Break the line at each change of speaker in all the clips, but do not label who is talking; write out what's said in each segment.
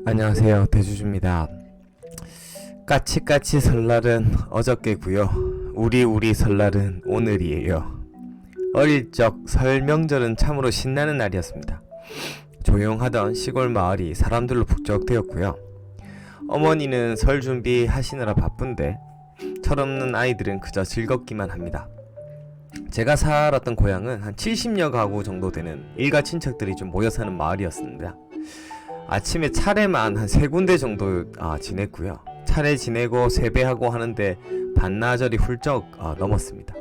안녕하세요, 대주주입니다. 까치까치 설날은 어저께고요. 우리 설날은 오늘이에요. 어릴 적 설 명절은 참으로 신나는 날이었습니다. 조용하던 시골 마을이 사람들로 북적대었고요. 어머니는 설 준비하시느라 바쁜데 철없는 아이들은 그저 즐겁기만 합니다. 제가 살았던 고향은 한 70여 가구 정도 되는 일가 친척들이 좀 모여 사는 마을이었습니다. 아침에 차례만 한 3군데 정도 지냈고요. 차례 지내고 세배하고 하는데 반나절이 훌쩍 넘었습니다.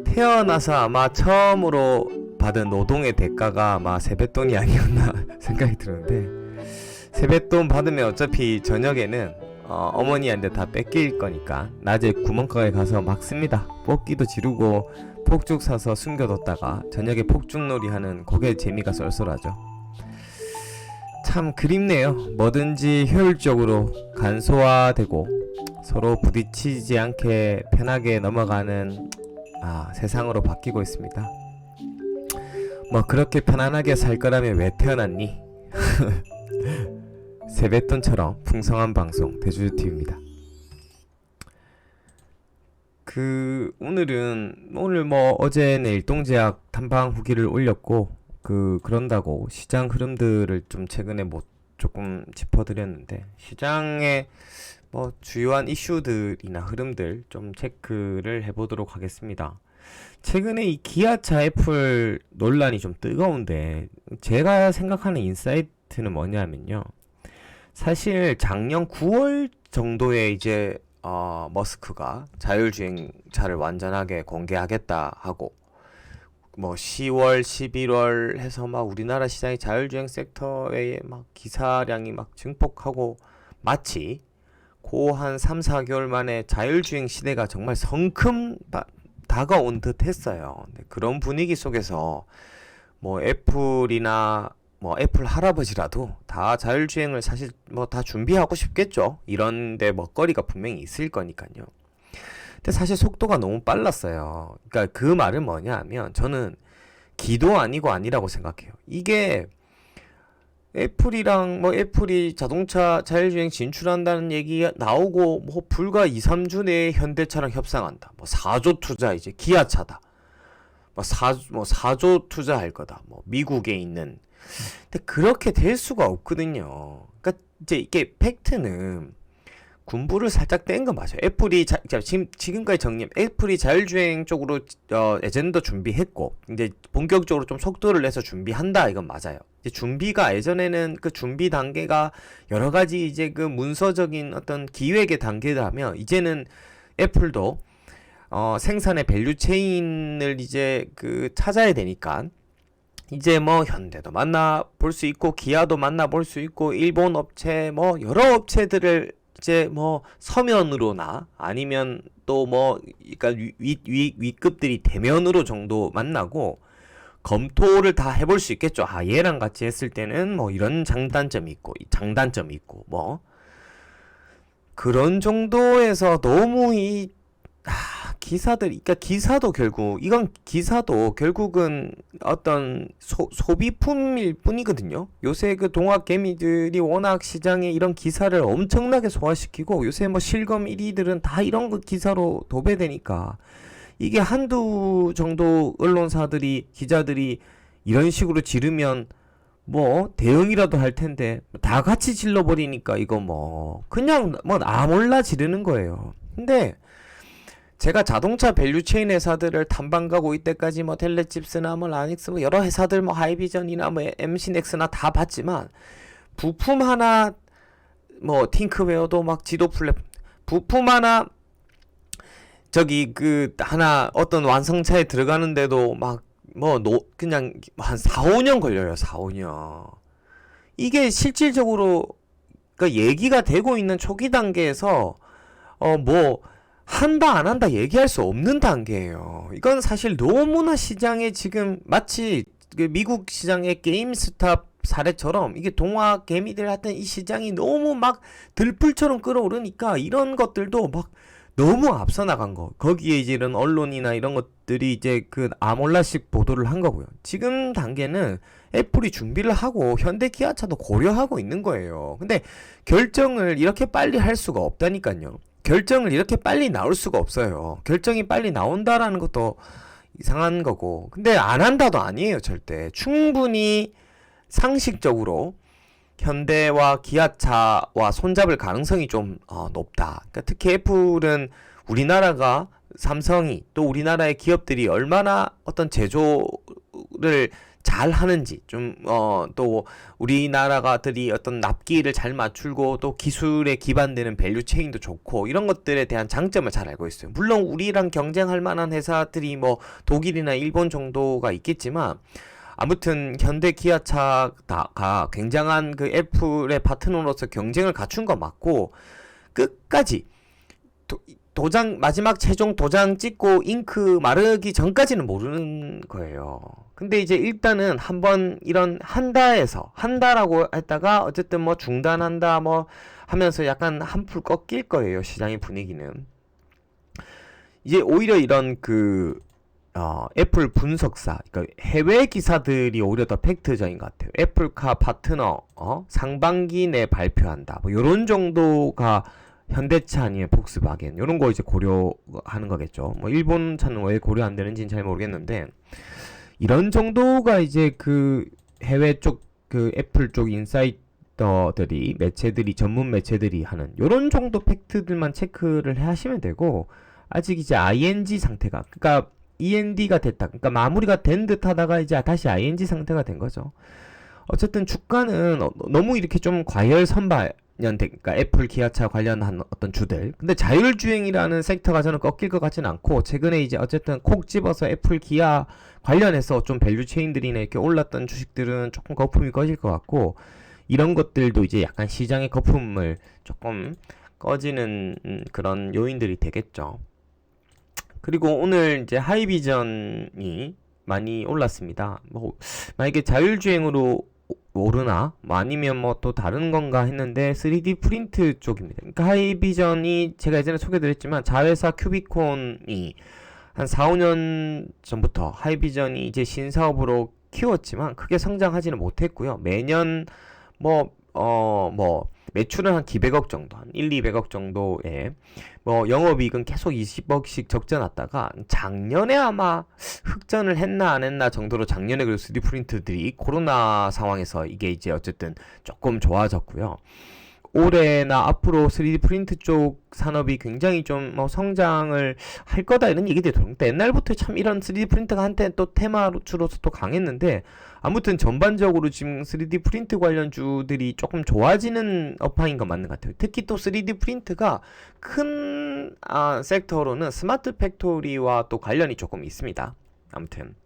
태어나서 아마 처음으로 받은 노동의 대가가 아마 세뱃돈이 아니었나 생각이 드는데, 세뱃돈 받으면 어차피 저녁에는 어머니한테 다 뺏길 거니까 낮에 구멍가게 가서 막 씁니다. 뽑기도 지르고 폭죽 사서 숨겨뒀다가 저녁에 폭죽놀이 하는 그게 재미가 쏠쏠하죠. 참 그립네요. 뭐든지 효율적으로 간소화되고 서로 부딪히지 않게 편하게 넘어가는 세상으로 바뀌고 있습니다. 뭐 그렇게 편안하게 살 거라면 왜 태어났니? 세뱃돈처럼 풍성한 방송 대주주TV입니다. 오늘 뭐 어제는 일동제약 탐방 후기를 올렸고 그런다고 시장 흐름들을 좀 최근에 조금 짚어드렸는데, 시장의 뭐 주요한 이슈들이나 흐름들 좀 체크를 해보도록 하겠습니다. 최근에 이 기아차 애플 논란이 좀 뜨거운데, 제가 생각하는 인사이트는 뭐냐면요, 사실 작년 9월 정도에 이제 머스크가 자율주행차를 완전하게 공개하겠다 하고, 뭐 10월, 11월 해서 막 우리나라 시장이 자율주행 섹터에 막 기사량이 막 증폭하고, 마치 한 3, 4개월 만에 자율주행 시대가 정말 성큼 다가온 듯 했어요. 그런 분위기 속에서 뭐 애플이나 뭐 애플 할아버지라도 다 자율주행을 사실 뭐 다 준비하고 싶겠죠. 이런데 먹거리가 분명히 있을 거니까요. 근데 사실 속도가 너무 빨랐어요. 그러니까 그 말은 뭐냐 하면, 저는 기도 아니고 아니라고 생각해요. 이게 애플이랑 애플이 자동차 자율주행 진출한다는 얘기가 나오고 뭐 불과 2, 3주 내에 현대차랑 협상한다. 뭐 4조 투자, 이제 기아차다. 뭐 4조 투자할 거다. 뭐 미국에 있는. 근데 그렇게 될 수가 없거든요. 그러니까 이제 이게 팩트는 군부를 살짝 뗀 건 맞아요. 애플이 지금까지 정리하면 애플이 자율주행 쪽으로 에젠더 준비했고, 이제 본격적으로 좀 속도를 내서 준비한다, 이건 맞아요. 이제 준비가, 예전에는 그 준비 단계가 여러 가지 이제 그 문서적인 어떤 기획의 단계라면, 이제는 애플도 생산의 밸류 체인을 이제 찾아야 되니까, 이제 뭐 현대도 만나볼 수 있고 기아도 만나볼 수 있고 일본 업체 뭐 여러 업체들을 이제 뭐 서면으로나 아니면 또 뭐 그러니까 위급들이 대면으로 정도 만나고 검토를 다 해볼 수 있겠죠. 얘랑 같이 했을 때는 뭐 이런 장단점이 있고 장단점이 있고 뭐 그런 정도에서 너무 그러니까 기사도 결국은 어떤 소비품일 뿐이거든요. 요새 그 동학 개미들이 워낙 시장에 이런 기사를 엄청나게 소화시키고, 요새 뭐 실검 1위들은 다 이런 거 기사로 도배되니까, 이게 한두 정도 언론사들이, 기자들이 이런 식으로 지르면 뭐 대응이라도 할 텐데, 다 같이 질러버리니까 이거 그냥 몰라 지르는 거예요. 근데 제가 자동차 밸류체인 회사들을 탐방 가고 이때까지 뭐 텔레칩스나 뭐 라닉스 뭐 여러 회사들 뭐 하이비전이나 뭐 MC넥스나 다 봤지만, 부품 하나 뭐 팅크웨어도 막 지도 플랫 부품 하나 하나 어떤 완성차에 들어가는데도 그냥 한 4, 5년 걸려요. 4, 5년. 이게 실질적으로 얘기가 되고 있는 초기 단계에서 한다 안 한다 얘기할 수 없는 단계예요. 이건 사실 너무나 시장에 지금 마치 미국 시장의 게임스탑 사례처럼, 이게 동화 개미들 하여튼 이 시장이 너무 막 들불처럼 끌어오르니까 이런 것들도 너무 앞서 나간 거, 거기에 이제 이런 언론이나 이런 것들이 이제 아몰라식 보도를 한 거고요. 지금 단계는 애플이 준비를 하고 현대 기아차도 고려하고 있는 거예요. 근데 결정을 이렇게 빨리 할 수가 없다니까요. 결정을 이렇게 빨리 나올 수가 없어요. 결정이 빨리 나온다라는 것도 이상한 거고. 근데 안 한다도 아니에요, 절대. 충분히 상식적으로 현대와 기아차와 손잡을 가능성이 좀 높다. 그러니까 특히 애플은 우리나라가 삼성이 또 우리나라의 기업들이 얼마나 어떤 제조를 잘 하는지 또 우리나라가들이 어떤 납기를 잘 맞추고 또 기술에 기반되는 밸류 체인도 좋고 이런 것들에 대한 장점을 잘 알고 있어요. 물론 우리랑 경쟁할 만한 회사들이 뭐 독일이나 일본 정도가 있겠지만 아무튼 현대 기아차가 굉장한 그 애플의 파트너로서 경쟁을 갖춘 거 맞고 끝까지 도장 마지막 최종 도장 찍고 잉크 마르기 전까지는 모르는 거예요. 근데 이제 일단은 한번 이런 한다라고 했다가 어쨌든 뭐 중단한다 뭐 하면서 약간 한풀 꺾일 거예요. 시장의 분위기는. 이제 오히려 이런 애플 분석사, 그러니까 해외 기사들이 오히려 더 팩트적인 것 같아요. 애플카 파트너, 상반기 내 발표한다. 뭐, 요런 정도가 현대차 아니면 폭스바겐. 요런 거 이제 고려하는 거겠죠. 뭐, 일본 차는 왜 고려 안 되는지는 잘 모르겠는데, 이런 정도가 이제 해외 쪽, 애플 쪽 인사이더들이, 매체들이, 전문 매체들이 하는 요런 정도 팩트들만 체크를 하시면 되고, 아직 이제 ING 상태가, 그러니까 END가 됐다. 그러니까 마무리가 된 듯 하다가 이제 다시 ING 상태가 된 거죠. 어쨌든 주가는 너무 이렇게 좀 과열 선반영된, 그러니까 애플, 기아차 관련한 어떤 주들. 근데 자율주행이라는 섹터가 저는 꺾일 것 같지는 않고, 최근에 이제 어쨌든 콕 집어서 애플, 기아 관련해서 좀 밸류 체인들이나 이렇게 올랐던 주식들은 조금 거품이 꺼질 것 같고, 이런 것들도 이제 약간 시장의 거품을 조금 꺼지는 그런 요인들이 되겠죠. 그리고 오늘 이제 하이비전이 많이 올랐습니다. 뭐 만약에 자율주행으로 오르나 뭐 아니면 뭐 또 다른 건가 했는데 3D 프린트 쪽입니다. 그러니까 하이비전이 제가 예전에 소개드렸지만 자회사 큐비콘이 한 4, 5년 전부터 하이비전이 이제 신사업으로 키웠지만 크게 성장하지는 못했고요. 매년 매출은 한 기백억 정도, 한 1, 200억 정도에 뭐 영업이익은 계속 20억씩 적져놨다가 작년에 아마 흑전을 했나 안 했나 정도로 작년에 그 3D 프린트들이 코로나 상황에서 이게 이제 어쨌든 조금 좋아졌고요. 올해나 앞으로 3D 프린트 쪽 산업이 굉장히 좀 성장을 할 거다 이런 얘기들이 들어오는데 옛날부터 참 이런 3D 프린트가 한때 또 테마주로서 또 강했는데 아무튼 전반적으로 지금 3D 프린트 관련주들이 조금 좋아지는 업황인 건 맞는 것 같아요. 특히 또 3D 프린트가 큰 섹터로는 스마트 팩토리와 또 관련이 조금 있습니다. 아무튼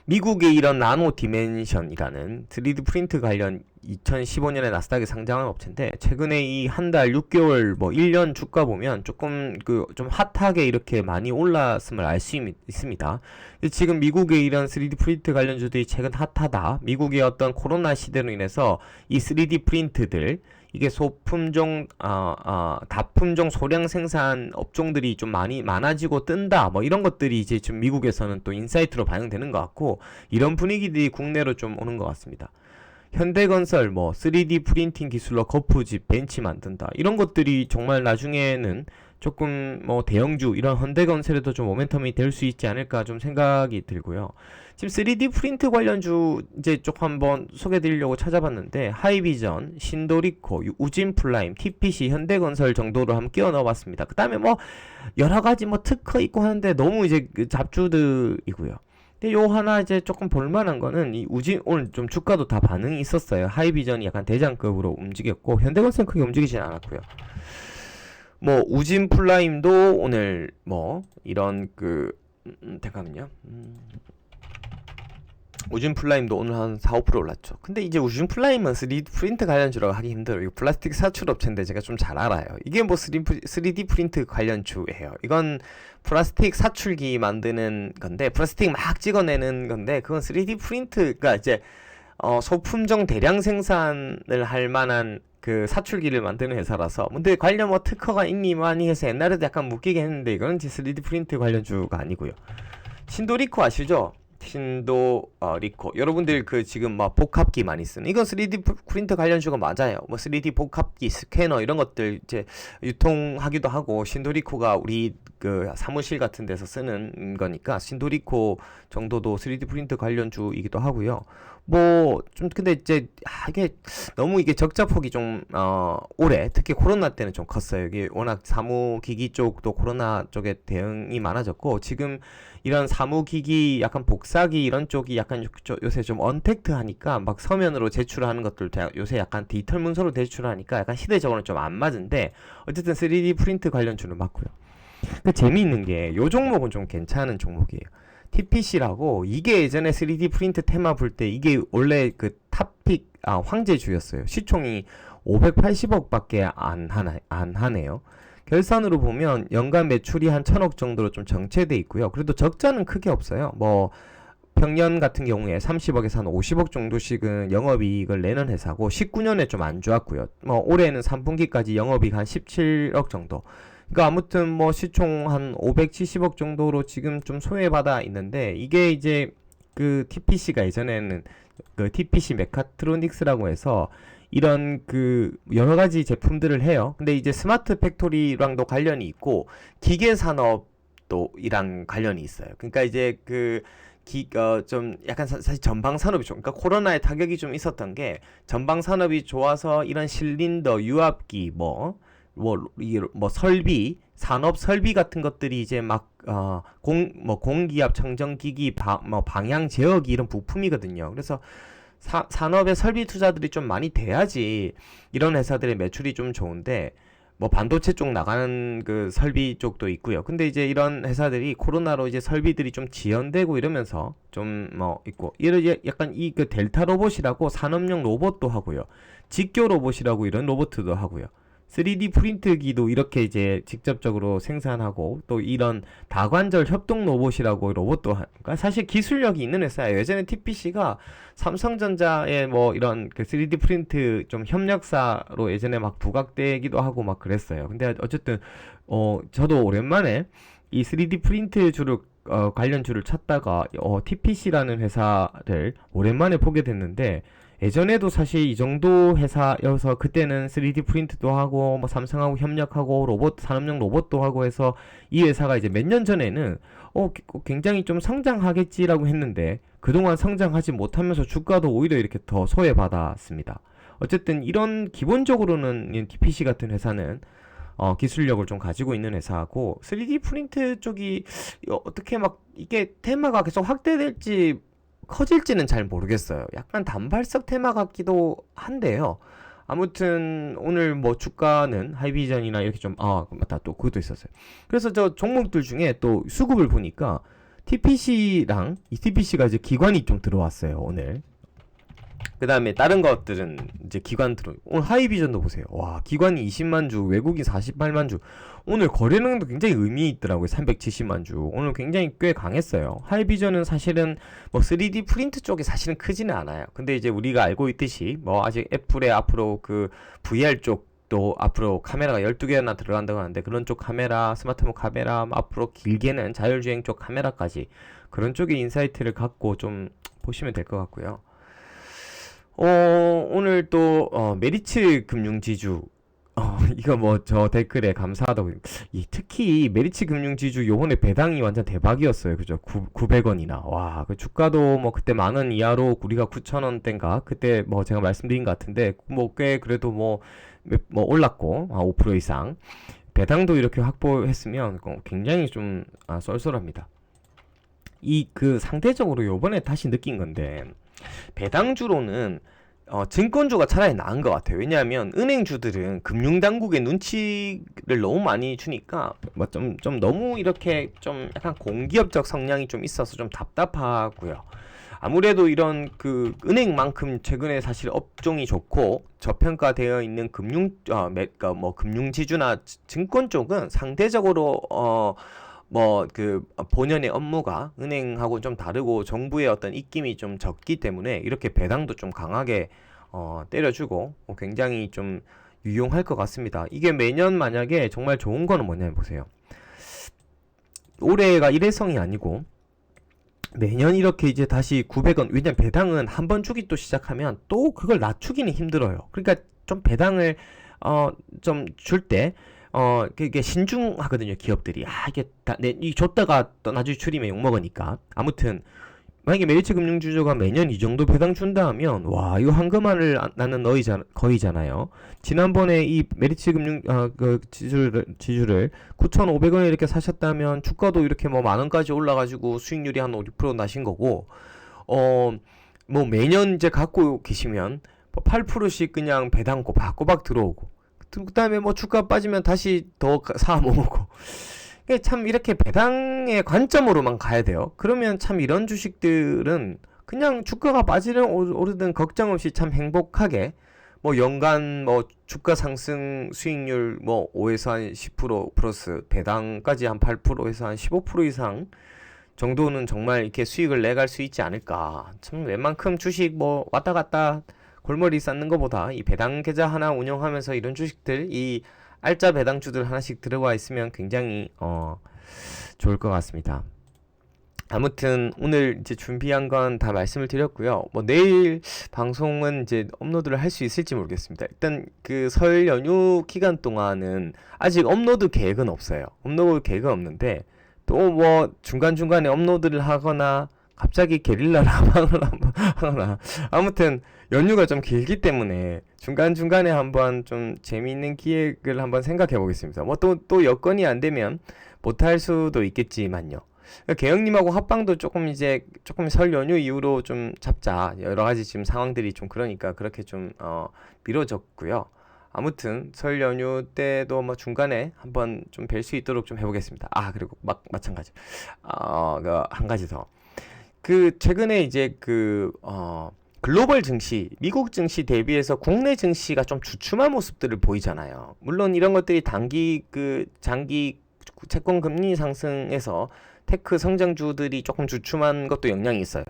미국의 이런 나노 디멘션이라는 3D 프린트 관련 2015년에 나스닥에 상장한 업체인데 최근에 이 한 달 6개월 뭐 1년 주가 보면 조금 좀 핫하게 이렇게 많이 올랐음을 알 수 있습니다. 지금 미국의 이런 3D 프린트 관련주들이 최근 핫하다. 미국의 어떤 코로나 시대로 인해서 이 3D 프린트들 이게 소품종, 다품종 소량 생산 업종들이 좀 많아지고 뜬다. 뭐 이런 것들이 이제 좀 미국에서는 또 인사이트로 반영되는 것 같고, 이런 분위기들이 국내로 좀 오는 것 같습니다. 현대건설, 3D 프린팅 기술로 거푸집, 벤치 만든다. 이런 것들이 정말 나중에는 조금 대형주, 이런 현대건설에도 좀 모멘텀이 될 수 있지 않을까 좀 생각이 들고요. 지금 3D 프린트 관련주 이제 쭉 한번 소개드리려고 찾아봤는데 하이비전, 신도리코, 우진플라임, TPC, 현대건설 정도로 한번 끼워 넣어봤습니다. 그 다음에 여러가지 특허 있고 하는데 너무 이제 잡주들이고요. 근데 요 하나 이제 조금 볼만한 거는 이 오늘 좀 주가도 다 반응이 있었어요. 하이비전이 약간 대장급으로 움직였고 현대건설은 크게 움직이진 않았고요. 우진플라임도 오늘 이런 잠깐만요. 우진플라임도 오늘 한 4, 5% 올랐죠. 근데 이제 우진플라임은 3D 프린트 관련주라고 하기 힘들어요. 이거 플라스틱 사출 업체인데 제가 좀 잘 알아요. 이게 3D 프린트 관련주예요. 이건 플라스틱 사출기 만드는 건데, 플라스틱 막 찍어내는 건데, 그건 3D 프린트가 이제 소품종 대량 생산을 할 만한 그 사출기를 만드는 회사라서. 근데 관련 특허가 있니 많이 해서 옛날에도 약간 묶이게 했는데, 이거는 3D 프린트 관련주가 아니고요. 신도리코 아시죠? 신도 리코 여러분들 그 지금 막 복합기 많이 쓰는 이건 3D 프린터 관련주가 맞아요. 뭐 3D 복합기 스캐너 이런 것들 이제 유통하기도 하고 신도리코가 우리 그 사무실 같은 데서 쓰는 거니까 신도리코 정도도 3D 프린터 관련주이기도 하고요. 뭐 좀 근데 이제 이게 너무 이게 적자폭이 좀 올해 특히 코로나 때는 좀 컸어요. 이게 워낙 사무기기 쪽도 코로나 쪽에 대응이 많아졌고 지금 이런 사무기기 약간 복사기 이런 쪽이 약간 요새 좀 언택트 하니까 막 서면으로 제출하는 것들 요새 약간 디지털 문서로 제출하니까 약간 시대적으로는 좀 안 맞은데 어쨌든 3D 프린트 관련주는 맞고요. 그 재미있는 게 요 종목은 좀 괜찮은 종목이에요. TPC라고 이게 예전에 3D 프린트 테마 볼 때 이게 원래 그 탑픽 황제주였어요. 시총이 580억밖에 안 하네요. 결산으로 보면 연간 매출이 한 1000억 정도로 좀 정체돼 있고요. 그래도 적자는 크게 없어요. 뭐 평년 같은 경우에 30억에서 한 50억 정도씩은 영업이익을 내는 회사고 19년에 좀 안 좋았고요. 뭐 올해는 3분기까지 영업이익 한 17억 정도. 그러니까 아무튼 뭐 시총 한 570억 정도로 지금 좀 소외받아 있는데 이게 이제 그 TPC가 예전에는 그 TPC 메카트로닉스라고 해서 이런 그 여러 가지 제품들을 해요. 근데 이제 스마트 팩토리랑도 관련이 있고 기계 산업도 이랑 관련이 있어요. 그러니까 이제 그 좀 약간 사실 전방 산업이 좀 그러니까 코로나의 타격이 좀 있었던 게 전방 산업이 좋아서 이런 실린더, 유압기 뭐 설비, 산업 설비 같은 것들이 이제 막 공기압 청정기기, 뭐 방향 제어기 이런 부품이거든요. 그래서 산업의 설비 투자들이 좀 많이 돼야지 이런 회사들의 매출이 좀 좋은데 뭐 반도체 쪽 나가는 그 설비 쪽도 있고요. 근데 이제 이런 회사들이 코로나로 이제 설비들이 좀 지연되고 이러면서 좀 뭐 있고 이런 약간 이 그 델타 로봇이라고 산업용 로봇도 하고요. 직교 로봇이라고 이런 로봇도 하고요. 3D 프린트기도 이렇게 이제 직접적으로 생산하고 또 이런 다관절 협동 로봇이라고 로봇도 그러니까 사실 기술력이 있는 회사예요. 예전에 TPC가 삼성전자의 뭐 이런 그 3D 프린트 좀 협력사로 예전에 막 부각되기도 하고 막 그랬어요. 근데 어쨌든 저도 오랜만에 이 3D 프린트 주를 관련주를 찾다가 TPC라는 회사를 오랜만에 보게 됐는데 예전에도 사실 이 정도 회사여서 그때는 3D 프린트도 하고 뭐 삼성하고 협력하고 로봇 산업용 로봇도 하고 해서 이 회사가 이제 몇 년 전에는 굉장히 좀 성장하겠지라고 했는데 그동안 성장하지 못하면서 주가도 오히려 이렇게 더 소외받았습니다. 어쨌든 이런 기본적으로는 TPC 같은 회사는 기술력을 좀 가지고 있는 회사고 3D 프린트 쪽이 어떻게 막 이게 테마가 계속 확대될지 커질지는 잘 모르겠어요. 약간 단발성 테마 같기도 한데요. 아무튼 오늘 뭐 주가는 하이비전이나 이렇게 좀 맞다 또 그것도 있었어요. 그래서 저 종목들 중에 또 수급을 보니까 TPC랑 이 TPC가 이제 기관이 좀 들어왔어요 오늘. 그 다음에 다른 것들은 이제 기관 오늘 하이비전도 보세요. 와 기관이 20만 주, 외국인 48만 주. 오늘 거래량도 굉장히 의미 있더라고요. 370만 주. 오늘 굉장히 꽤 강했어요. 하이비전은 사실은 뭐 3D 프린트 쪽이 사실은 크지는 않아요. 근데 이제 우리가 알고 있듯이 뭐 아직 애플의 앞으로 그 VR 쪽도 앞으로 카메라가 12개나 들어간다고 하는데 그런 쪽 카메라, 스마트폰 카메라, 앞으로 길게는 자율주행 쪽 카메라까지 그런 쪽의 인사이트를 갖고 좀 보시면 될 것 같고요. 오늘 또 메리츠 금융지주 이거 뭐 저 댓글에 감사하다고 특히 메리츠 금융지주 요번에 배당이 완전 대박이었어요. 그죠? 900원이나 와 그 주가도 뭐 그때 만원 이하로 우리가 9,000원대인가 그때 뭐 제가 말씀드린 것 같은데 뭐 꽤 그래도 뭐 올랐고 5% 이상 배당도 이렇게 확보했으면 굉장히 좀 쏠쏠합니다. 이 그 상대적으로 요번에 다시 느낀 건데 배당주로는 증권주가 차라리 나은 것 같아요. 왜냐하면 은행주들은 금융당국의 눈치를 너무 많이 주니까 뭐 좀 너무 이렇게 좀 약간 공기업적 성향이 좀 있어서 좀 답답하고요. 아무래도 이런 그 은행만큼 최근에 사실 업종이 좋고 저평가되어 있는 금융지주나 증권 쪽은 상대적으로 뭐 그 본연의 업무가 은행하고 좀 다르고 정부의 어떤 입김이 좀 적기 때문에 이렇게 배당도 좀 강하게 때려주고 굉장히 좀 유용할 것 같습니다. 이게 매년 만약에 정말 좋은 거는 뭐냐면 보세요. 올해가 일회성이 아니고 매년 이렇게 이제 다시 900원, 왜냐면 배당은 한 번 주기 또 시작하면 또 그걸 낮추기는 힘들어요. 그러니까 좀 배당을 좀 줄 때 그게 신중하거든요, 기업들이. 이게 이 줬다가 또 나중에 줄이면 욕먹으니까. 아무튼 만약에 메리츠금융주주가 매년 이 정도 배당 준다 하면 와, 이거 한금알을 나는 거의잖아요. 지난번에 이 메리츠금융 그 지주를 9,500원에 이렇게 사셨다면 주가도 이렇게 뭐 만 원까지 올라가지고 수익률이 한 5, 6% 나신 거고, 뭐 매년 이제 갖고 계시면 8%씩 그냥 배당 꼬박꼬박 들어오고, 그 다음에 뭐 주가 빠지면 다시 더 사 모으고. 참 이렇게 배당의 관점으로만 가야 돼요. 그러면 참 이런 주식들은 그냥 주가가 빠지든 오르든 걱정 없이 참 행복하게 뭐 연간 뭐 주가 상승 수익률 뭐 5에서 한 10% 플러스 배당까지 한 8%에서 한 15% 이상 정도는 정말 이렇게 수익을 내갈 수 있지 않을까. 참 웬만큼 주식 뭐 왔다 갔다 골머리 쌓는 것보다 이 배당 계좌 하나 운영하면서 이런 주식들, 이 알짜 배당주들 하나씩 들어와 있으면 굉장히 좋을 것 같습니다. 아무튼 오늘 이제 준비한 건 다 말씀을 드렸고요. 뭐 내일 방송은 이제 업로드를 할 수 있을지 모르겠습니다. 일단 그 설 연휴 기간 동안은 아직 업로드 계획은 없어요. 업로드 계획은 없는데 또 뭐 중간중간에 업로드를 하거나 갑자기 게릴라 라방을 하거나, 아무튼 연휴가 좀 길기 때문에 중간중간에 한번 좀 재미있는 기획을 한번 생각해 보겠습니다. 뭐 또 여건이 안 되면 못할 수도 있겠지만요. 개영님하고 합방도 조금 설 연휴 이후로 좀 잡자. 여러 가지 지금 상황들이 좀 그러니까 그렇게 좀 미뤄졌고요. 아무튼 설 연휴 때도 뭐 중간에 한번 좀 뵐 수 있도록 좀 해보겠습니다. 그리고 마찬가지 한 가지 더. 최근에 이제 글로벌 증시, 미국 증시 대비해서 국내 증시가 좀 주춤한 모습들을 보이잖아요. 물론 이런 것들이 장기 채권 금리 상승에서 테크 성장주들이 조금 주춤한 것도 영향이 있어요.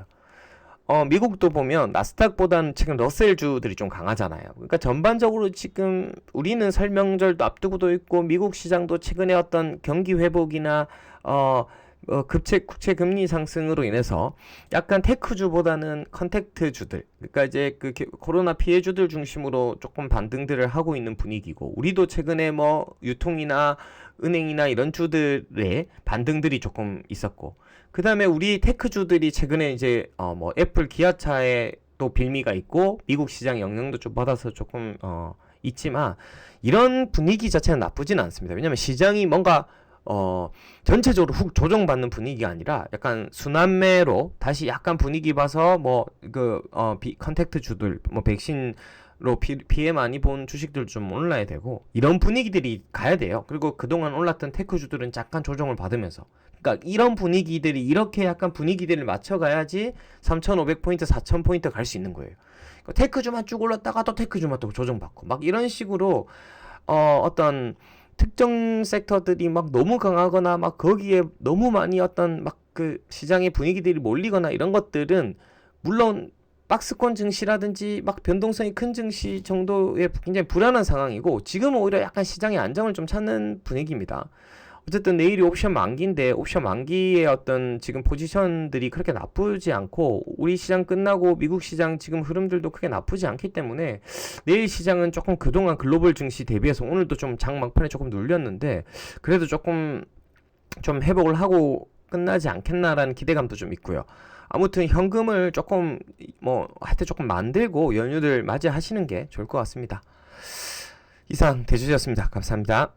미국도 보면 나스닥보다는 지금 러셀주들이 좀 강하잖아요. 그러니까 전반적으로 지금 우리는 설 명절도 앞두고도 있고 미국 시장도 최근에 어떤 경기 회복이나 국채 금리 상승으로 인해서 약간 테크주보다는 컨택트주들, 그러니까 이제 코로나 피해주들 중심으로 조금 반등들을 하고 있는 분위기고, 우리도 최근에 뭐 유통이나 은행이나 이런 주들의 반등들이 조금 있었고, 그 다음에 우리 테크주들이 최근에 이제 뭐 애플 기아차에 또 빌미가 있고 미국 시장 영향도 좀 받아서 조금 있지만 이런 분위기 자체는 나쁘진 않습니다. 왜냐면 시장이 뭔가 전체적으로 훅 조정받는 분위기가 아니라 약간 순환매로 다시 약간 분위기 봐서 컨택트 주들, 뭐 백신로 피해 많이 본 주식들 좀 올라야 되고, 이런 분위기들이 가야 돼요. 그리고 그동안 올랐던 테크 주들은 약간 조정을 받으면서, 그러니까 이런 분위기들이 이렇게 약간 분위기들을 맞춰가야지 3,500포인트, 4,000포인트 갈 수 있는 거예요. 테크주만 쭉 올랐다가 또 테크주만 또 조정받고 막 이런 식으로 어떤 특정 섹터들이 막 너무 강하거나 막 거기에 너무 많이 어떤 막 시장의 분위기들이 몰리거나 이런 것들은 물론 박스권 증시라든지 막 변동성이 큰 증시 정도의 굉장히 불안한 상황이고, 지금은 오히려 약간 시장의 안정을 좀 찾는 분위기입니다. 어쨌든 내일이 옵션 만기인데 옵션 만기의 어떤 지금 포지션들이 그렇게 나쁘지 않고, 우리 시장 끝나고 미국 시장 지금 흐름들도 크게 나쁘지 않기 때문에 내일 시장은 조금 그동안 글로벌 증시 대비해서 오늘도 좀 장 막판에 조금 눌렸는데 그래도 조금 좀 회복을 하고 끝나지 않겠나라는 기대감도 좀 있고요. 아무튼 현금을 조금 하여튼 조금 만들고 연휴를 맞이하시는 게 좋을 것 같습니다. 이상 대주주였습니다. 감사합니다.